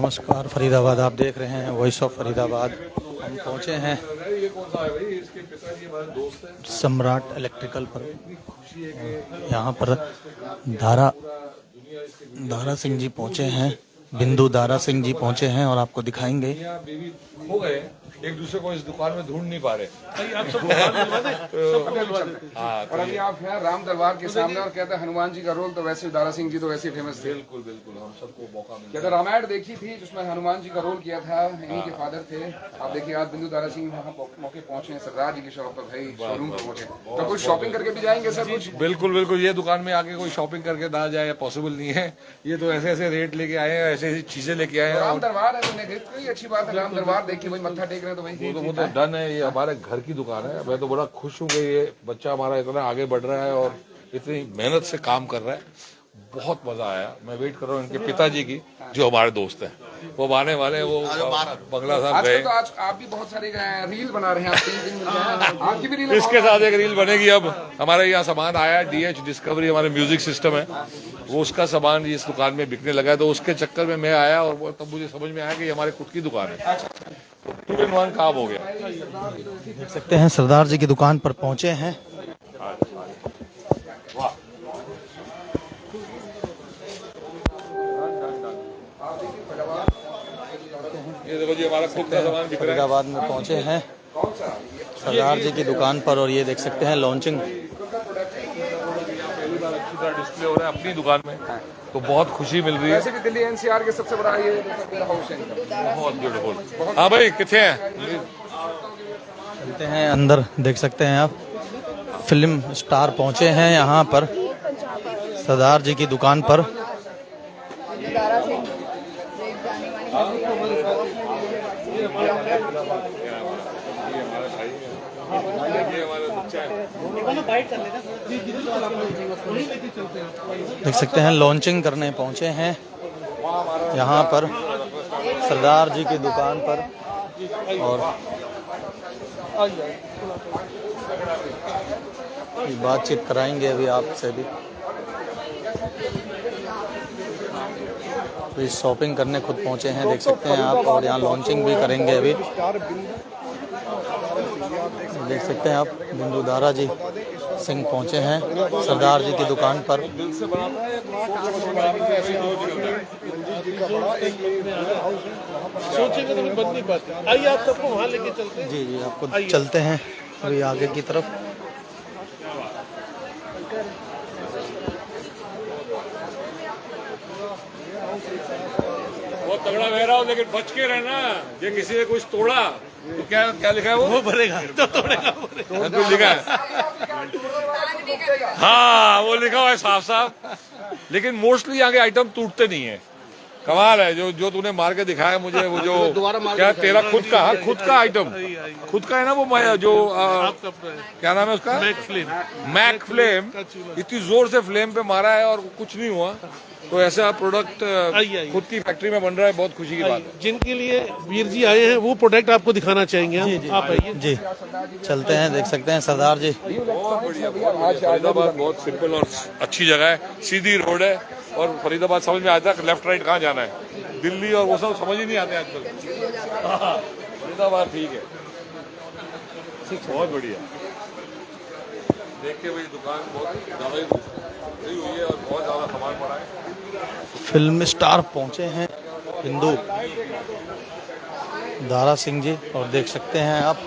नमस्कार फरीदाबाद, आप देख रहे हैं वॉइस ऑफ फरीदाबाद। हम पहुंचे हैं सम्राट इलेक्ट्रिकल पर। यहाँ पर दारा सिंह जी पहुंचे हैं, बिंदु दारा सिंह जी पहुंचे हैं और आपको दिखाएंगे। खो गए, एक दूसरे को इस दुकान में ढूंढ नहीं पा रहे। आप सब और अभी आप हैं राम दरबार के सामने और कहते हैं हनुमान जी का रोल तो वैसे दारा सिंह जी तो वैसे फेमस थे। बिल्कुल बिल्कुल, हम सबको मौका मिला। कहते रामायण देखी थी जिसमें हनुमान जी का रोल किया था, इन्हीं के फादर थे। आप देखिए आज बिंदु दारा सिंह वहाँ मौके पहुंचे हैं, सरदार जी की शॉप पर भाई शोरूम पर पहुंचे। तो कुछ शॉपिंग करके भी जाएंगे सर? कुछ बिल्कुल बिल्कुल, ये दुकान में आके कोई शॉपिंग करके ना जाए पॉसिबल नहीं है। ये तो ऐसे ऐसे रेट लेके आए हैं, ऐसी ऐसी चीजें लेके आए हैं। राम दरबार है, कोई अच्छी बात है। राम दरबार देखिए भाई, मत्था टेक रहे हैं तो भाई वो तो डन है। ये हमारे घर की दुकान है। मैं तो बड़ा खुश हूँ कि ये बच्चा हमारा इतना आगे बढ़ रहा है और इतनी मेहनत से काम कर रहा है। बहुत मजा आया। मैं वेट कर रहा हूँ इनके पिताजी की, जो हमारे दोस्त हैं। वो आने वाले, वो बंगला साहब गए। तो आज आप भी बहुत सारे रील बना रहे हैं, आप 3 दिन मिल गए, आपकी भी रील इसके साथ एक रील बनेगी। अब हमारे यहाँ सामान आया है, DH डिस्कवरी हमारे म्यूजिक सिस्टम है, वो उसका सामान इस दुकान में बिकने लगा है। तो उसके चक्कर में मैं आया और तब मुझे समझ में आया कि ये हमारे खुद की दुकान है। 2-in-1 काम हो गया। देख सकते हैं सरदार जी की दुकान पर पहुंचे हैं। ये देखो जी, हमारा खुद का सामान बिक रहा है। फरीदाबाद में पहुंचे हैं सरदार जी की दुकान पर और ये देख सकते हैं लॉन्चिंग पहली बार अच्छी तरह डिस्प्ले हो रहा है अपनी दुकान में, तो बहुत खुशी मिल रही है। वैसे भी दिल्ली NCR के सबसे बड़ा ये हाउस है। बहुत ब्यूटीफुल। हाँ भाई, कितने हैं? चलते हैं अंदर। देख सकते हैं आप फिल्म स्टार पहुंचे हैं यहाँ पर सरदार जी की दुकान पर। देख सकते हैं लॉन्चिंग करने पहुंचे हैं यहाँ पर सरदार जी की दुकान पर और बातचीत कराएंगे अभी आपसे भी। तो शॉपिंग करने खुद पहुंचे हैं, देख सकते हैं आप, और यहाँ लॉन्चिंग भी करेंगे अभी। देख सकते हैं आप बिंदु दारा जी सिंह पहुंचे हैं सरदार जी की दुकान पर। सोचेंगे तो बन नहीं पाते। आइए आप सबको वहाँ लेके चलते हैं। जी आपको चलते हैं अभी आगे की तरफ। बहुत तगड़ा बह रहा हो, लेकिन बच के रहना। ये किसी ने कुछ तोड़ा तो क्या क्या लिखा है? वो भरेगा तो तोड़ेगा। कुछ लिखा है, हाँ वो लिखा हुआ है साफ साफ। लेकिन मोस्टली यहाँ के आइटम टूटते नहीं है। कमाल है जो तूने मार के दिखाया मुझे, वो जो क्या तेरा खुद का आइटम खुद का है ना, वो जो क्या नाम है उसका, मैक फ्लेम। इतनी जोर से फ्लेम पे मारा है और कुछ नहीं हुआ। तो ऐसा प्रोडक्ट खुद की फैक्ट्री में बन रहा है, बहुत खुशी की बात है। जिनके लिए वीर जी आए हैं वो प्रोडक्ट आपको दिखाना चाहेंगे हम। आप आइए जी चलते हैं। देख सकते हैं सरदार जी। बहुत बढ़िया। फरीदाबाद बहुत सिंपल और अच्छी जगह है, सीधी रोड है। और फरीदाबाद समझ में आता है लेफ्ट राइट कहाँ जाना है। दिल्ली और वो सब समझ ही नहीं आते आजकल। फरीदाबाद ठीक है, बहुत बढ़िया। देख के भाई दुकान बहुत ज्यादा ही हुई है और बहुत ज्यादा सामान पड़ा है। फिल्म स्टार पहुंचे हैं बिंदु दारा सिंह जी और देख सकते हैं आप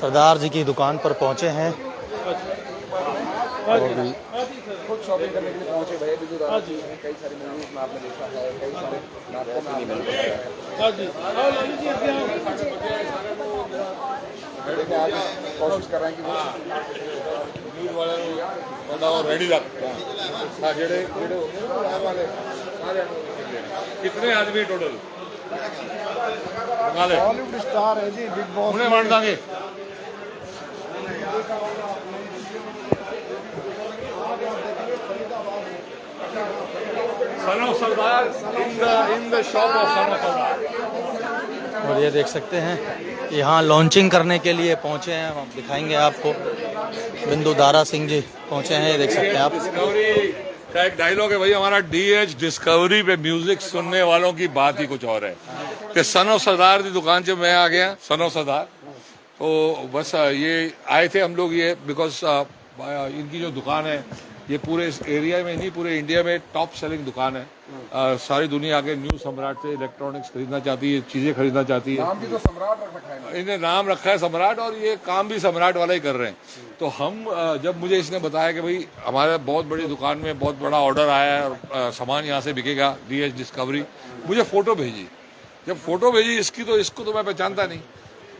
सरदार जी की दुकान पर पहुंचे हैं। खुद शॉपिंग करने के लिए पहुंचे भाई बिंदु दारा जी। कई सारी मूवीज में आपने देखा है, कई सारे नाटकों में नहीं मिलते हैं। देखिए आज कोशिश कर रहे हैं कि रेडी रख। कितने आदमी टोटल? बॉलीवुड स्टार है जी, बिग बॉस उन्हें बांट देंगे। Son of Sardar in the shop of son of Sardar. और ये देख सकते हैं यहाँ लॉन्चिंग करने के लिए पहुंचे हैं, हम दिखाएंगे आपको। बिंदु दारा सिंह जी पहुंचे हैं, ये देख सकते हैं आप। डिस्कवरी का एक डायलॉग है भाई हमारा, DH डिस्कवरी पे म्यूजिक सुनने वालों की बात ही कुछ और है कि सन ऑफ सरदार की दुकान से मैं आ गया, सन ऑफ सरदार। तो बस ये आए थे हम लोग, ये बिकॉज इनकी जो दुकान है ये पूरे इस एरिया में नहीं, पूरे इंडिया में टॉप सेलिंग दुकान है। सारी दुनिया आके न्यू सम्राट से इलेक्ट्रॉनिक्स खरीदना चाहती है, चीजें खरीदना चाहती है। नाम भी तो सम्राट रख रखा है, इन्हें नाम रखा है सम्राट, और ये काम भी सम्राट वाला ही कर रहे हैं। तो हम जब मुझे इसने बताया कि भाई हमारे बहुत बड़ी दुकान में बहुत बड़ा ऑर्डर आया है और सामान यहाँ से बिकेगा, DH डिस्कवरी, मुझे फोटो भेजी। जब फोटो भेजी इसकी, तो इसको तो मैं पहचानता नहीं,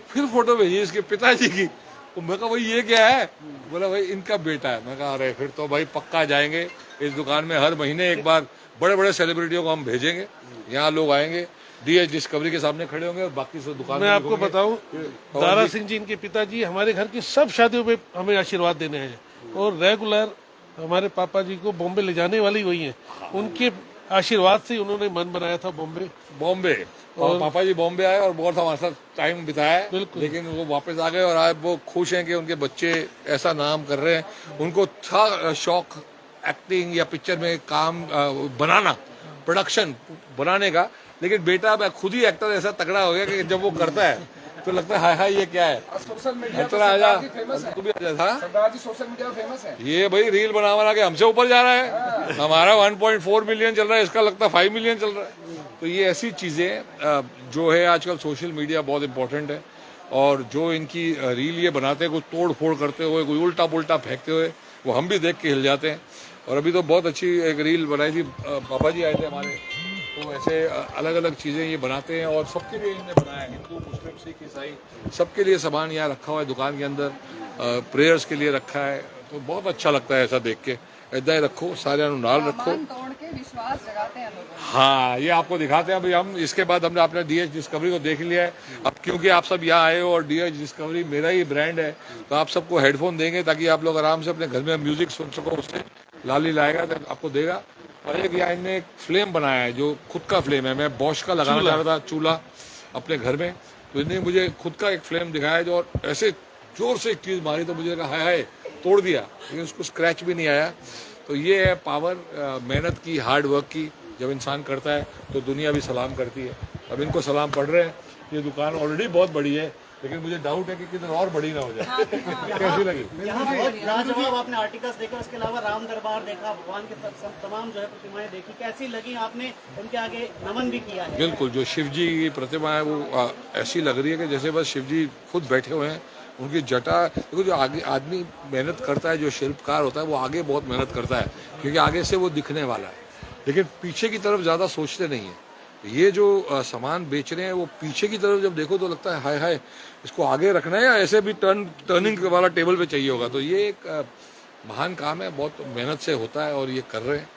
फिर फोटो भेजी इसके पिताजी की, तो मैं कहा भाई ये क्या है, बोला भाई इनका बेटा है। मैं कहा अरे फिर तो भाई पक्का जाएंगे इस दुकान में, हर महीने एक बार बड़े बड़े सेलिब्रिटियों को हम भेजेंगे, यहाँ लोग आएंगे, DH डिस्कवरी के सामने खड़े होंगे और बाकी सब दुकान मैं आपको बताऊं, दारा सिंह जी इनके पिताजी हमारे घर की सब शादियों में हमें आशीर्वाद देने आए, और रेगुलर हमारे पापा जी को बॉम्बे ले जाने वाली वही है। उनके आशीर्वाद से उन्होंने मन बनाया था बॉम्बे, और पापा जी बॉम्बे आए और बहुत हमारे साथ टाइम बिताया है, लेकिन वो वापस आ गए और आज वो खुश हैं कि उनके बच्चे ऐसा नाम कर रहे हैं। उनको था शौक एक्टिंग या पिक्चर में काम बनाना, प्रोडक्शन बनाने का, लेकिन बेटा अब खुद ही एक्टर ऐसा तगड़ा हो गया कि जब वो करता है तो लगता है हाय हाय ये क्या है। सोशल मीडिया चला आजा, तू भी आजा था। सरदार जी सोशल मीडिया फेमस है, ये भाई रील बना के हमसे ऊपर जा रहा है। हमारा 1.4 मिलियन चल रहा है, इसका लगता है 5 मिलियन चल रहा है। तो ये ऐसी चीजें जो है आजकल सोशल मीडिया बहुत इंपॉर्टेंट है, और जो इनकी रील ये बनाते हैं, कोई तोड़ फोड़ करते हुए, कोई उल्टा पुल्टा फेंकते हुए, वो हम भी देख के हिल जाते हैं। और अभी तो बहुत अच्छी एक रील बनाई थी, पापा जी आए थे हमारे, तो ऐसे अलग अलग चीजें ये बनाते हैं और सबके लिए इन्होंने बनाया है, हिंदू मुस्लिम सिख ईसाई सबके लिए सामान यहाँ रखा हुआ है दुकान के अंदर, प्रेयर्स के लिए रखा है। तो बहुत अच्छा लगता है ऐसा देख के, ऐदा ही रखो, सारे नाल रखो, तोड़ के विश्वास जगाते हैं लोग। हाँ ये आपको दिखाते हैं। अभी हम इसके बाद हमने अपने DH डिस्कवरी को देख लिया है। अब क्योंकि आप सब यहाँ आए हो और DH डिस्कवरी मेरा ही ब्रांड है, तो आप सबको हेडफोन देंगे ताकि आप लोग आराम से अपने घर में म्यूजिक सुन सको। उससे लाली लाएगा तो आपको देगा। और एक यहाँ इनने एक फ्लेम बनाया है जो खुद का फ्लेम है, मैं बॉश का लगाना चाह रहा था चूल्हा अपने घर में, तो इन्हें मुझे खुद का एक फ्लेम दिखाया जो, और ऐसे जोर से एक चीज मारी तो मुझे लगा हाय हाय तोड़ दिया, लेकिन उसको स्क्रैच भी नहीं आया। तो ये है पावर मेहनत की, हार्ड वर्क की। जब इंसान करता है तो दुनिया भी सलाम करती है। अब इनको सलाम पड़ रहे हैं। ये दुकान ऑलरेडी बहुत बड़ी है, लेकिन मुझे डाउट है कि किधर और बड़ी ना हो जाए। कैसी लगी? यहाँ बहुत लाजवाब आपने आर्टिकल्स देखा, उसके अलावा राम दरबार देखा, भगवान के तमाम जो है प्रतिमाएं देखी, कैसी लगी? आपने उनके आगे नमन भी किया है। बिल्कुल, जो शिव जी की प्रतिमा है वो ऐसी लग रही है कि जैसे बस शिव जी खुद बैठे हुए हैं। उनकी जटा देखो, जो आगे आदमी मेहनत करता है, जो शिल्पकार होता है वो आगे बहुत मेहनत करता है, क्योंकि आगे से वो दिखने वाला है, लेकिन पीछे की तरफ ज़्यादा सोचते नहीं है। ये जो सामान बेच रहे हैं वो पीछे की तरफ जब देखो तो लगता है हाय हाय इसको आगे रखना है, या ऐसे भी टर्निंग वाला टेबल पे चाहिए होगा। तो ये एक महान काम है, बहुत मेहनत से होता है और ये कर रहे हैं।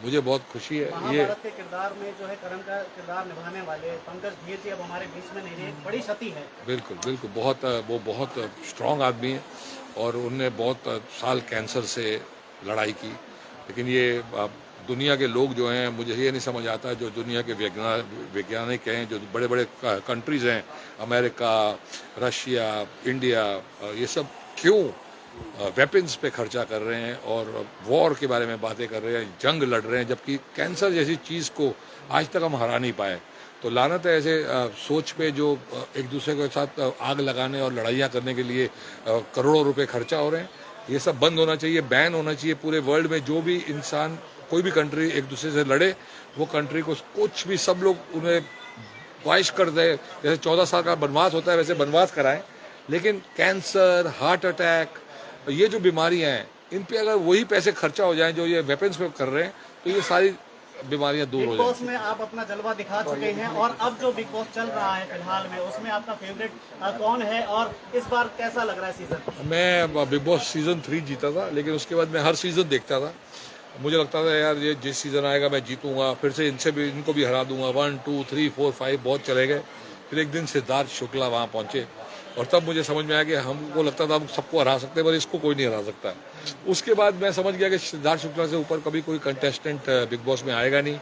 मुझे बहुत खुशी है। ये महाभारत के किरदार में जो है करण का किरदार निभाने वाले पंकज धीर जी अब हमारे बीच में नहीं रहे, बड़ी क्षति है। बिल्कुल बिल्कुल, वो बहुत स्ट्रांग आदमी है और उनने बहुत साल कैंसर से लड़ाई की। लेकिन ये दुनिया के लोग जो हैं, मुझे ये नहीं समझ आता, जो दुनिया के वैज्ञानिक हैं, जो बड़े बड़े कंट्रीज हैं, अमेरिका, रशिया, इंडिया, ये सब क्यों वेपन्स पे खर्चा कर रहे हैं और वॉर के बारे में बातें कर रहे हैं, जंग लड़ रहे हैं, जबकि कैंसर जैसी चीज़ को आज तक हम हरा नहीं पाए। तो लानत है ऐसे सोच पे जो एक दूसरे के साथ आग लगाने और लड़ाइयाँ करने के लिए करोड़ों रुपए खर्चा हो रहे हैं। ये सब बंद होना चाहिए, बैन होना चाहिए पूरे वर्ल्ड में। जो भी इंसान, कोई भी कंट्री एक दूसरे से लड़े, वो कंट्री को कुछ भी, सब लोग उन्हें ख्वाहिश कर दे, जैसे 14 साल का बनवास होता है वैसे बनवास कराएं। लेकिन कैंसर, हार्ट अटैक, ये जो बीमारियां हैं, इन पे अगर वही पैसे खर्चा हो जाएं जो ये वेपन्स पे कर रहे हैं, तो ये सारी बीमारियां दूर हो बिग बॉस जाएंगी। में आप अपना जलवा दिखा चुके हैं, और अब जो बिग बॉस चल रहा है फिलहाल में, उसमें आपका फेवरेट कौन है और इस बार कैसा लग रहा है सीजन? मैं बिग बॉस सीजन 3 जीता था, लेकिन उसके बाद मैं हर सीजन देखता था। मुझे लगता था यार ये जिस सीजन आएगा मैं जीतूंगा, फिर से इनको भी हरा दूंगा। 1, 2, 3, 4, 5 बहुत चले गए। फिर एक दिन सिद्धार्थ शुक्ला वहाँ पहुंचे और तब मुझे समझ में आया कि हमको लगता था हम सबको हरा सकते हैं, पर इसको कोई नहीं हरा सकता। उसके बाद मैं समझ गया कि सिद्धार्थ शुक्ला से ऊपर कभी कोई कंटेस्टेंट बिग बॉस में आएगा नहीं।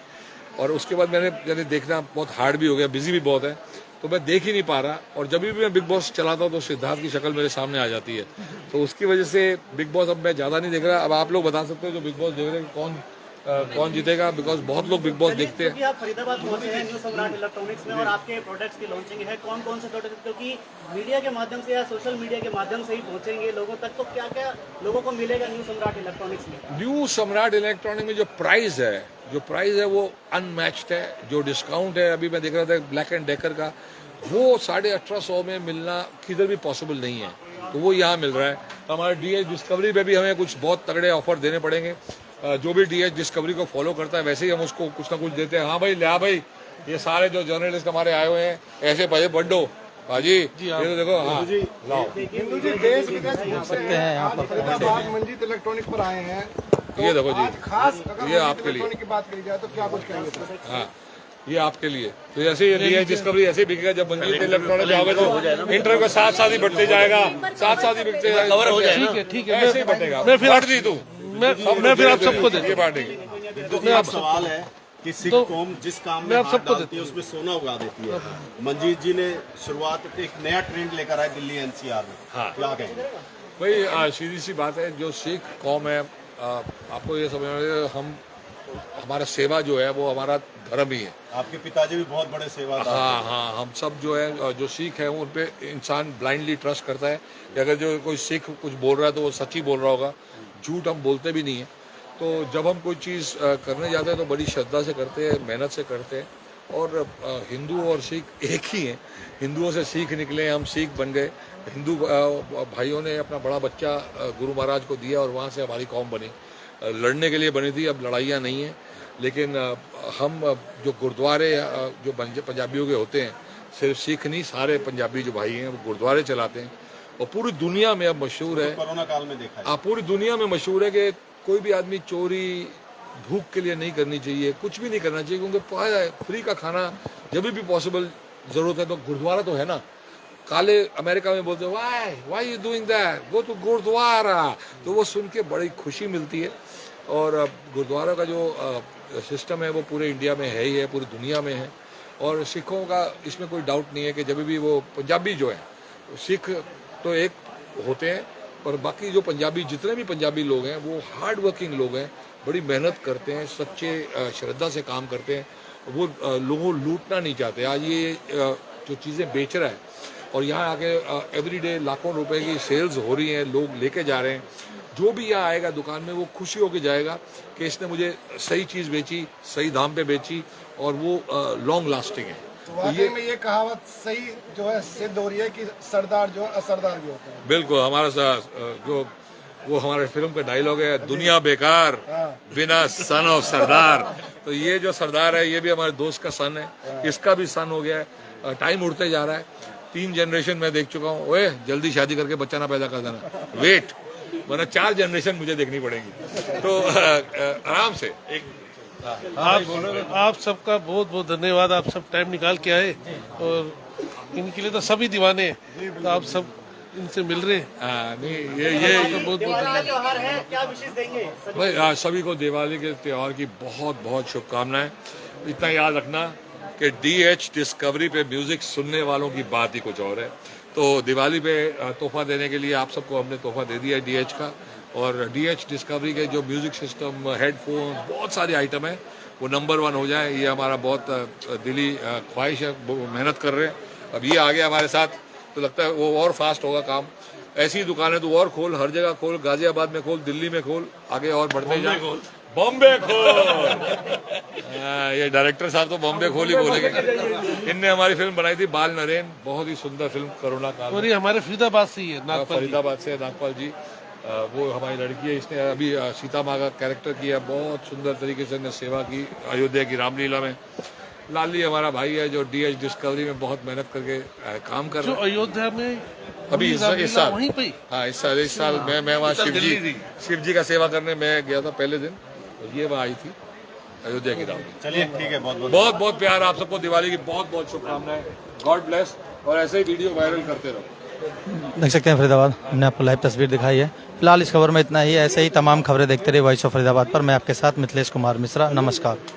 और उसके बाद मैंने देखना बहुत हार्ड भी हो गया, बिजी भी बहुत है, तो मैं देख ही नहीं पा रहा। और जब भी मैं बिग बॉस चलाता हूँ तो सिद्धार्थ की शक्ल मेरे सामने आ जाती है, तो उसकी वजह से बिग बॉस अब मैं ज़्यादा नहीं देख रहा। अब आप लोग बता सकते हो जो बिग बॉस देख रहे हैं कौन कौन जीतेगा, बिकॉज बहुत लोग बिग बॉस देखते हैं। क्योंकि आप फरीदाबाद पहुंचे हैं न्यू सम्राट इलेक्ट्रॉनिक्स में और आपके प्रोडक्ट्स की लॉन्चिंग है, कौन कौन से प्रोडक्ट, क्योंकि मीडिया के माध्यम से या सोशल मीडिया के माध्यम से ही पहुंचेंगे लोगों तक, तो क्या क्या लोगों को मिलेगा न्यू सम्राट इलेक्ट्रॉनिक्स में? न्यू सम्राट इलेक्ट्रॉनिक में जो प्राइस है वो अनमैच्ड है। जो डिस्काउंट है, अभी मैं देख रहा था ब्लैक एंड डेकर का, वो 1850 में मिलना किधर भी पॉसिबल नहीं है, तो वो यहाँ मिल रहा है। हमारे डीएच डिस्कवरी पे भी हमें कुछ बहुत तगड़े ऑफर देने पड़ेंगे। जो भी डीएच डिस्कवरी को फॉलो करता है वैसे ही हम उसको कुछ ना कुछ देते हैं। हाँ भाई, लिया भाई, ये सारे जो जर्नलिस्ट हमारे आए हुए हैं ऐसे पैसे बंडो भाजी, ये तो देखो। हाँ लाओ, हिंदू जी देश विदेश देख सकते हैं यहाँ पर फरीदाबाद मंजीत इलेक्ट्रॉनिक पर आए हैं, ये देखो जी, खास अगर ये आपके लिए। इलेक्ट्रॉनिक की बात करी जाए तो क्या कुछ कहेंगे? हाँ, ये आपके लिए। तो ऐसे ही डीएच डिस्कवरी ऐसे ही बिकेगा। जब मंजीत इलेक्ट्रॉनिक जाओगे तो इंटरव्यू का साथ साथ ही बढ़ते जाएगा, साथ साथ ही बिकते जाएगा, कवर हो जाएगा। ठीक है, ऐसे ही बढ़ेगा। मैं फिर बांट दी तू, मैं फिर आप सबको दे ये बांटेगी। तो आप सवाल है कि सिख कौम जिस काम में हाथ डालती है उसमें सोना उगा देती है। मंजीत जी ने शुरुआत एक नया ट्रेंड लेकर आए दिल्ली एनसीआर में, क्या कहेंगे? भाई सीधी सी बात है, जो सिख कौम है, आपको ये समझना है, हम हमारा सेवा जो है वो हमारा धर्म ही है। आपके पिताजी भी बहुत बड़े सेवादार थे। हाँ, हम सब जो है, जो सिख है उन पे इंसान ब्लाइंडली ट्रस्ट करता है कि अगर जो कोई सिख कुछ बोल रहा है तो वो सच ही बोल रहा होगा। झूठ हम बोलते भी नहीं है। तो जब हम कोई चीज़ करने जाते हैं तो बड़ी श्रद्धा से करते हैं, मेहनत से करते हैं। और हिंदू और सिख एक ही हैं। हिंदुओं से सिख निकले, हम सिख बन गए। हिंदू भाइयों ने अपना बड़ा बच्चा गुरु महाराज को दिया और वहाँ से हमारी कौम बनी। लड़ने के लिए बनी थी, अब लड़ाइयाँ नहीं हैं। लेकिन हम जो गुरुद्वारे जो पंजाबियों के होते हैं, सिर्फ सिख नहीं, सारे पंजाबी जो भाई हैं वो गुरुद्वारे चलाते हैं। और पूरी दुनिया में अब मशहूर है, कोरोना काल में देखा है, पूरी दुनिया में मशहूर है कि कोई भी आदमी चोरी भूख के लिए नहीं करनी चाहिए, कुछ भी नहीं करना चाहिए, क्योंकि पाया है फ्री का खाना जब भी पॉसिबल जरूरत है तो गुरुद्वारा तो है ना। काले अमेरिका में बोलते हैं why you doing that, go to gurdwara, तो वो सुन के बड़ी खुशी मिलती है। और गुरुद्वारा का जो सिस्टम है वो पूरे इंडिया में है ही है, पूरी दुनिया में है। और सिखों का इसमें कोई डाउट नहीं है कि जब भी वो पंजाबी जो है, सिख तो एक होते हैं, और बाकी जो पंजाबी जितने भी पंजाबी लोग हैं वो हार्ड वर्किंग लोग हैं, बड़ी मेहनत करते हैं, सच्चे श्रद्धा से काम करते हैं। वो लोगों लूटना नहीं चाहते। आज ये जो चीज़ें बेच रहा है और यहाँ आके एवरीडे लाखों रुपए की सेल्स हो रही हैं, लोग लेके जा रहे हैं। जो भी यहाँ आएगा दुकान में वो खुशी होके जाएगा कि इसने मुझे सही चीज़ बेची, सही दाम पे बेची, और वो लॉन्ग लास्टिंग है। तो वाकई में ये कहावत सही जो है सिद्ध हो रही है कि सरदार जो है असरदार भी होते हैं। बिल्कुल, हमारा जो वो हमारे फिल्म का डायलॉग है, दुनिया बेकार बिना सन ऑफ सरदार। तो ये जो सरदार है ये भी हमारे दोस्त का सन है, इसका भी सन हो गया है। टाइम उड़ते जा रहा है, 3 जनरेशन मैं देख चुका हूँ। ओए जल्दी शादी करके बच्चा ना पैदा कर देना, वेट, वरना 4 जनरेशन मुझे देखनी पड़ेगी। तो आराम से आप सबका बहुत बहुत धन्यवाद। आप सब टाइम निकाल के आए और इनके लिए तो सभी दीवाने हैं, तो आप सब इनसे मिल रहे हैं। नहीं ये बहुत त्योहार है, क्या विशेष देंगे भाई? सभी को दिवाली के त्यौहार की बहुत बहुत शुभकामनाएं। इतना याद रखना कि डीएच डिस्कवरी पे म्यूजिक सुनने वालों की बात ही कुछ और है। तो दिवाली पे तोहफा देने के लिए आप सबको हमने तोहफा दे दिया है डीएच का। और डीएच डिस्कवरी के जो म्यूजिक सिस्टम, हेडफोन, बहुत सारे आइटम है, वो नंबर 1 हो जाए, ये हमारा बहुत दिली ख्वाहिश है। मेहनत कर रहे हैं। अब ये आ गया हमारे साथ तो लगता है वो और फास्ट होगा काम। ऐसी दुकानें तो और खोल, हर जगह खोल, गाजियाबाद में खोल, दिल्ली में खोल, आगे और बढ़ते जाए। बॉम्बे खोल। ये डायरेक्टर साहब तो बॉम्बे खोल ही बोलेंगे। इनने हमारी फिल्म बनाई थी बाल नरेन, बहुत ही सुंदर फिल्म, कोरोना काल। और ये हमारे फरीदाबाद से ही है, फरीदाबाद से नागपाल जी, वो हमारी लड़की है। इसने अभी सीता माँ का कैरेक्टर किया, बहुत सुंदर तरीके से सेवा की अयोध्या की रामलीला में। लाली हमारा भाई है जो डीएच डिस्कवरी में बहुत मेहनत करके काम कर रहा है। अयोध्या में अभी इस साल, वहीं पे, हाँ इस साल मैं वहाँ शिव जी का सेवा करने मैं गया था पहले दिन, और ये वहाँ आई थी अयोध्या की रामलीला। चलिए ठीक है, बहुत बहुत प्यार आप सबको, दिवाली की बहुत बहुत शुभकामनाएं। गॉड ब्लेस, और ऐसे ही वीडियो वायरल करते रहो। देख सकते हैं फरीदाबाद, हमने आपको लाइव तस्वीर दिखाई है। फिलहाल इस खबर में इतना ही। ऐसे ही तमाम खबरें देखते रहिए वॉइस ऑफ फरीदाबाद पर। मैं आपके साथ मिथिलेश कुमार मिश्रा, नमस्कार।